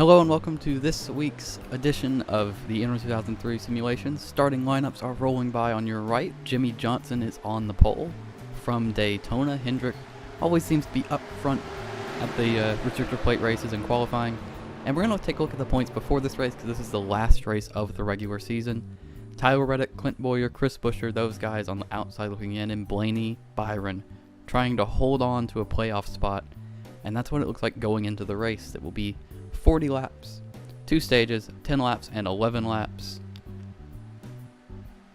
Hello and welcome to this week's edition of the INRA 2003 simulations. Starting lineups are rolling by on your right. Jimmy Johnson is on the pole. From Daytona, Hendrick always seems to be up front at the restrictor plate races and qualifying. And we're going to take a look at the points before this race because this is the last race of the regular season. Tyler Reddick, Clint Boyer, Chris Buescher, those guys on the outside looking in, and Blaney, Byron trying to hold on to a playoff spot. And that's what it looks like going into the race. It will be 40 laps, 2 stages, 10 laps, and 11 laps.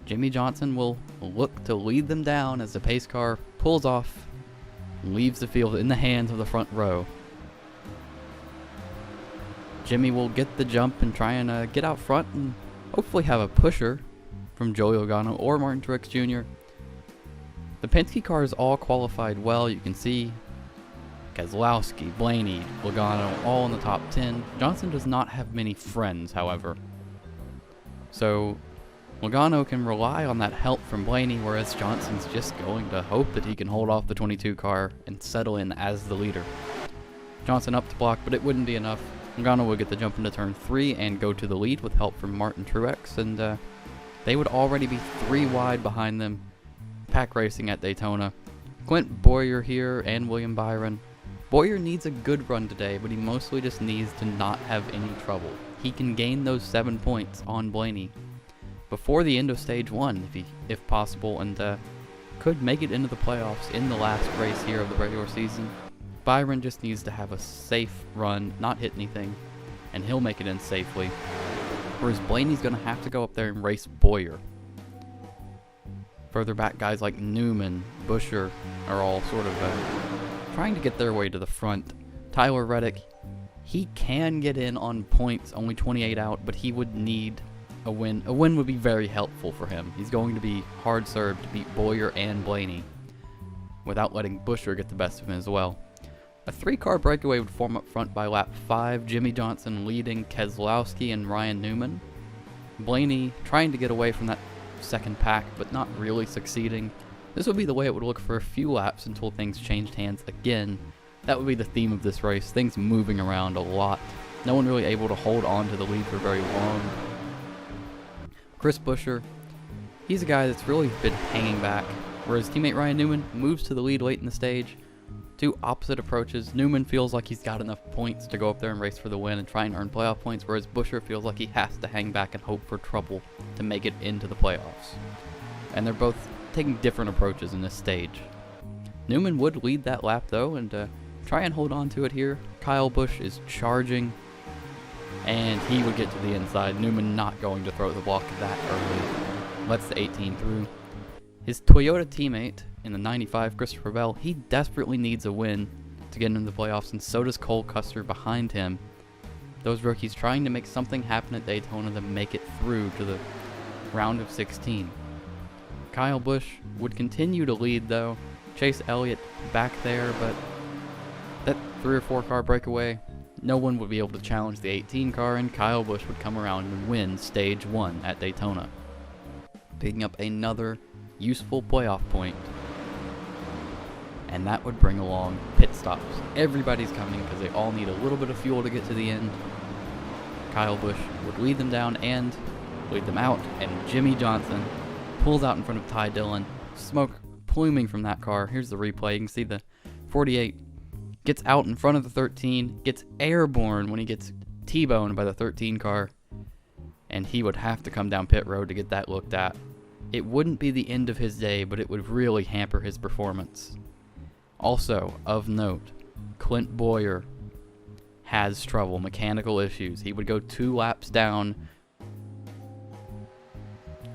Jimmy Johnson will look to lead them down as the pace car pulls off and leaves the field in the hands of the front row. Jimmy will get the jump and try and get out front and hopefully have a pusher from Joey Logano or Martin Truex Jr. The Penske cars all qualified well. You can see Keselowski, Blaney, Logano, all in the top 10. Johnson does not have many friends, however. So Logano can rely on that help from Blaney, whereas Johnson's just going to hope that he can hold off the 22 car and settle in as the leader. Johnson up to block, but it wouldn't be enough. Logano would get the jump into turn 3 and go to the lead with help from Martin Truex, and they would already be 3 wide behind them. Pack racing at Daytona. Clint Boyer here and William Byron. Boyer needs a good run today, but he mostly just needs to not have any trouble. He can gain those 7 points on Blaney before the end of stage 1 if possible, and could make it into the playoffs in the last race here of the regular season. Byron just needs to have a safe run, not hit anything, and he'll make it in safely. Whereas Blaney's going to have to go up there and race Boyer. Further back, guys like Newman, Buescher are all sort of trying to get their way to the front. Tyler Reddick, he can get in on points, only 28 out, but he would need a win. A win would be very helpful for him. He's going to be hard served to beat Boyer and Blaney without letting Buescher get the best of him as well. A 3-car breakaway would form up front by lap 5, Jimmy Johnson leading Keselowski and Ryan Newman. Blaney trying to get away from that second pack, but not really succeeding. This would be the way it would look for a few laps until things changed hands again. That would be the theme of this race, things moving around a lot. No one really able to hold on to the lead for very long. Chris Buescher, he's a guy that's really been hanging back, whereas teammate Ryan Newman moves to the lead late in the stage. 2 opposite approaches. Newman feels like he's got enough points to go up there and race for the win and try and earn playoff points, whereas Buescher feels like he has to hang back and hope for trouble to make it into the playoffs. And they're both taking different approaches in this stage. Newman would lead that lap though and try and hold on to it here. Kyle Busch is charging and he would get to the inside. Newman not going to throw the block that early. Lets the 18 through. His Toyota teammate in the 95, Christopher Bell, he desperately needs a win to get into the playoffs, and so does Cole Custer behind him. Those rookies trying to make something happen at Daytona to make it through to the round of 16. Kyle Busch would continue to lead though. Chase Elliott back there, but that 3 or 4 car breakaway, no one would be able to challenge the 18 car, and Kyle Busch would come around and win stage 1 at Daytona, picking up another useful playoff point. And that would bring along pit stops. Everybody's coming because they all need a little bit of fuel to get to the end. Kyle Busch would lead them down and lead them out, and Jimmy Johnson pulls out in front of Ty Dillon. Smoke pluming from that car. Here's the replay. You can see the 48 gets out in front of the 13, gets airborne when he gets T-boned by the 13 car, and he would have to come down pit road to get that looked at. It wouldn't be the end of his day, but it would really hamper his performance. Also, of note, Clint Boyer has trouble, mechanical issues. He would go 2 laps down.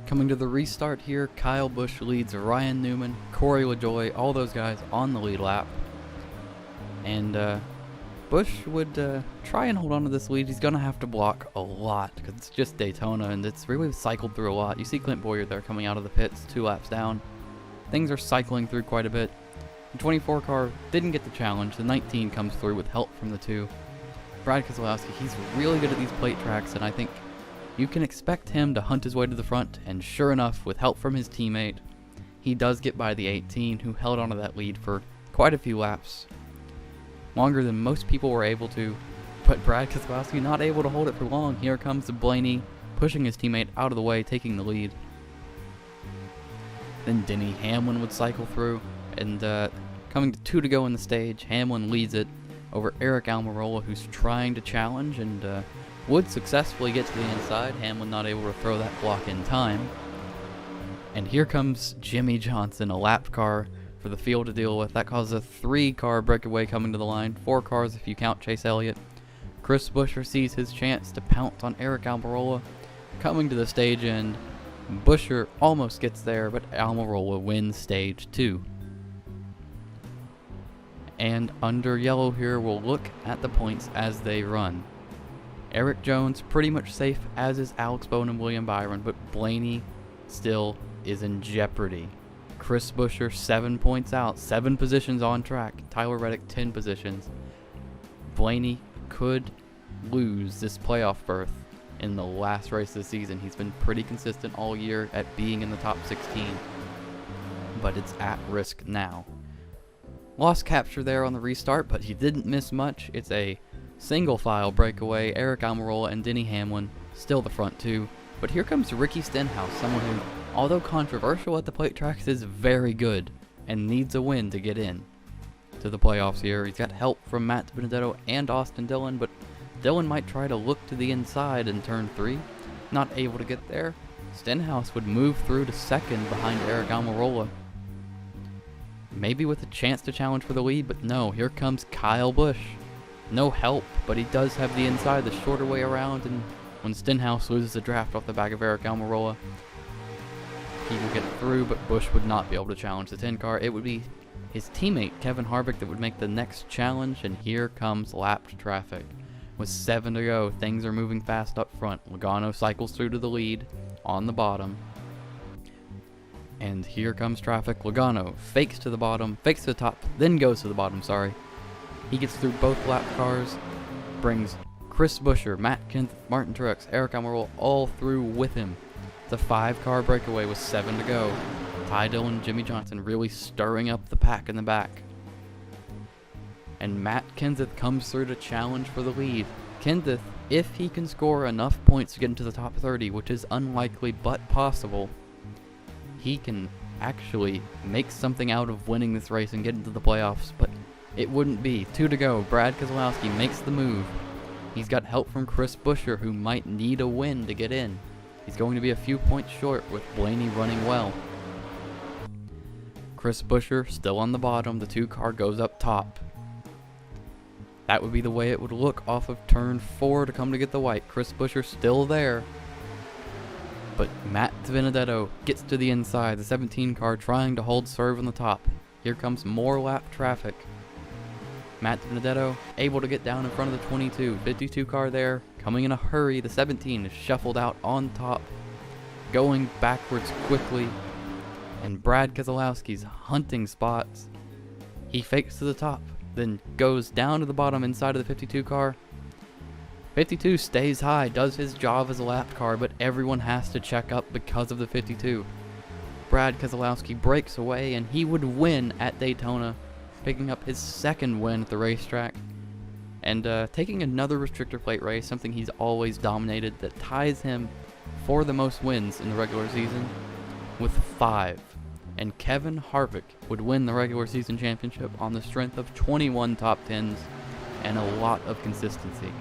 Coming to the restart here, Kyle Busch leads Ryan Newman, Corey LaJoie, all those guys on the lead lap. And Busch would try and hold on to this lead. He's going to have to block a lot because it's just Daytona and it's really cycled through a lot. You see Clint Boyer there coming out of the pits 2 laps down. Things are cycling through quite a bit. The 24 car didn't get the challenge. The 19 comes through with help from the 2. Brad Keselowski, he's really good at these plate tracks, and I think you can expect him to hunt his way to the front, and sure enough, with help from his teammate, he does get by the 18, who held onto that lead for quite a few laps. Longer than most people were able to. but Brad Keselowski not able to hold it for long. Here comes Blaney, pushing his teammate out of the way, taking the lead. Then Denny Hamlin would cycle through, and coming to 2 to go in the stage, Hamlin leads it over Eric Almirola, who's trying to challenge and would successfully get to the inside. Hamlin not able to throw that block in time. And here comes Jimmy Johnson, a lapped car for the field to deal with. That causes a 3-car breakaway coming to the line, 4 cars if you count Chase Elliott. Chris Buescher sees his chance to pounce on Eric Almirola, coming to the stage end. Buescher almost gets there, but Almirola wins stage 2. And under yellow here, we'll look at the points as they run. Eric Jones pretty much safe, as is Alex Bowman and William Byron, but Blaney still is in jeopardy. Chris Buescher 7 points out, 7 positions on track. Tyler Reddick 10 positions. Blaney could lose this playoff berth in the last race of the season. He's been pretty consistent all year at being in the top 16, but it's at risk now. Lost capture there on the restart, but he didn't miss much. It's a single file breakaway. Eric Almirola and Denny Hamlin still the front 2, but here comes Ricky Stenhouse, someone who, although controversial at the plate tracks, is very good and needs a win to get in to the playoffs here. He's got help from Matt Benedetto and Austin Dillon, but Dillon might try to look to the inside in turn 3. Not able to get there. Stenhouse would move through to second behind Eric Almirola, maybe with a chance to challenge for the lead, but no, here comes Kyle Busch. No help, but he does have the inside, the shorter way around, and when Stenhouse loses the draft off the back of Eric Almirola, he will get through, but Busch would not be able to challenge the 10 car. It would be his teammate Kevin Harvick that would make the next challenge, and here comes lapped traffic. With 7 to go, things are moving fast up front. Logano cycles through to the lead on the bottom. And here comes traffic. Logano fakes to the bottom, fakes to the top, then goes to the bottom, sorry. He gets through both lap cars, brings Chris Buescher, Matt Kenseth, Martin Truex, Eric Almirola all through with him. It's a 5-car breakaway with 7 to go. Ty Dillon and Jimmy Johnson really stirring up the pack in the back. And Matt Kenseth comes through to challenge for the lead. Kenseth, if he can score enough points to get into the top 30, which is unlikely but possible, he can actually make something out of winning this race and get into the playoffs, but it wouldn't be. 2 to go. Brad Keselowski makes the move. He's got help from Chris Buescher, who might need a win to get in. He's going to be a few points short with Blaney running well. Chris Buescher still on the bottom. The 2-car goes up top. That would be the way it would look off of turn 4 to come to get the white. Chris Buescher still there, but Matt Benedetto gets to the inside. The 17 car trying to hold serve on the top. Here comes more lap traffic. Matt Benedetto able to get down in front of the 22. 52 car there, coming in a hurry. The 17 is shuffled out on top, going backwards quickly. And Brad Keselowski's hunting spots. He fakes to the top, then goes down to the bottom inside of the 52 car. 52 stays high, does his job as a lap car, but everyone has to check up because of the 52. Brad Keselowski breaks away, and he would win at Daytona, picking up his 2nd win at the racetrack, and taking another restrictor plate race, something he's always dominated, that ties him for the most wins in the regular season with 5. And Kevin Harvick would win the regular season championship on the strength of 21 top 10s and a lot of consistency.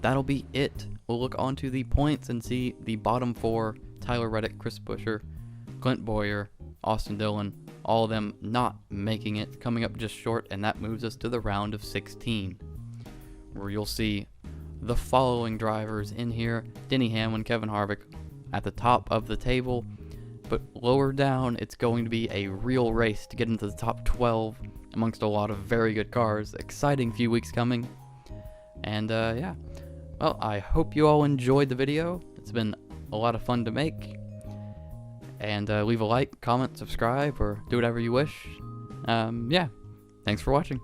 That'll be it. We'll look onto the points and see the bottom 4, Tyler Reddick, Chris Buescher, Clint Bowyer, Austin Dillon, all of them not making it, coming up just short, and that moves us to the round of 16, where you'll see the following drivers in here: Denny Hamlin, Kevin Harvick at the top of the table, but lower down it's going to be a real race to get into the top 12 amongst a lot of very good cars. Exciting few weeks coming, and yeah, well, I hope you all enjoyed the video. It's been a lot of fun to make, and leave a like, comment, subscribe, or do whatever you wish. Yeah, thanks for watching.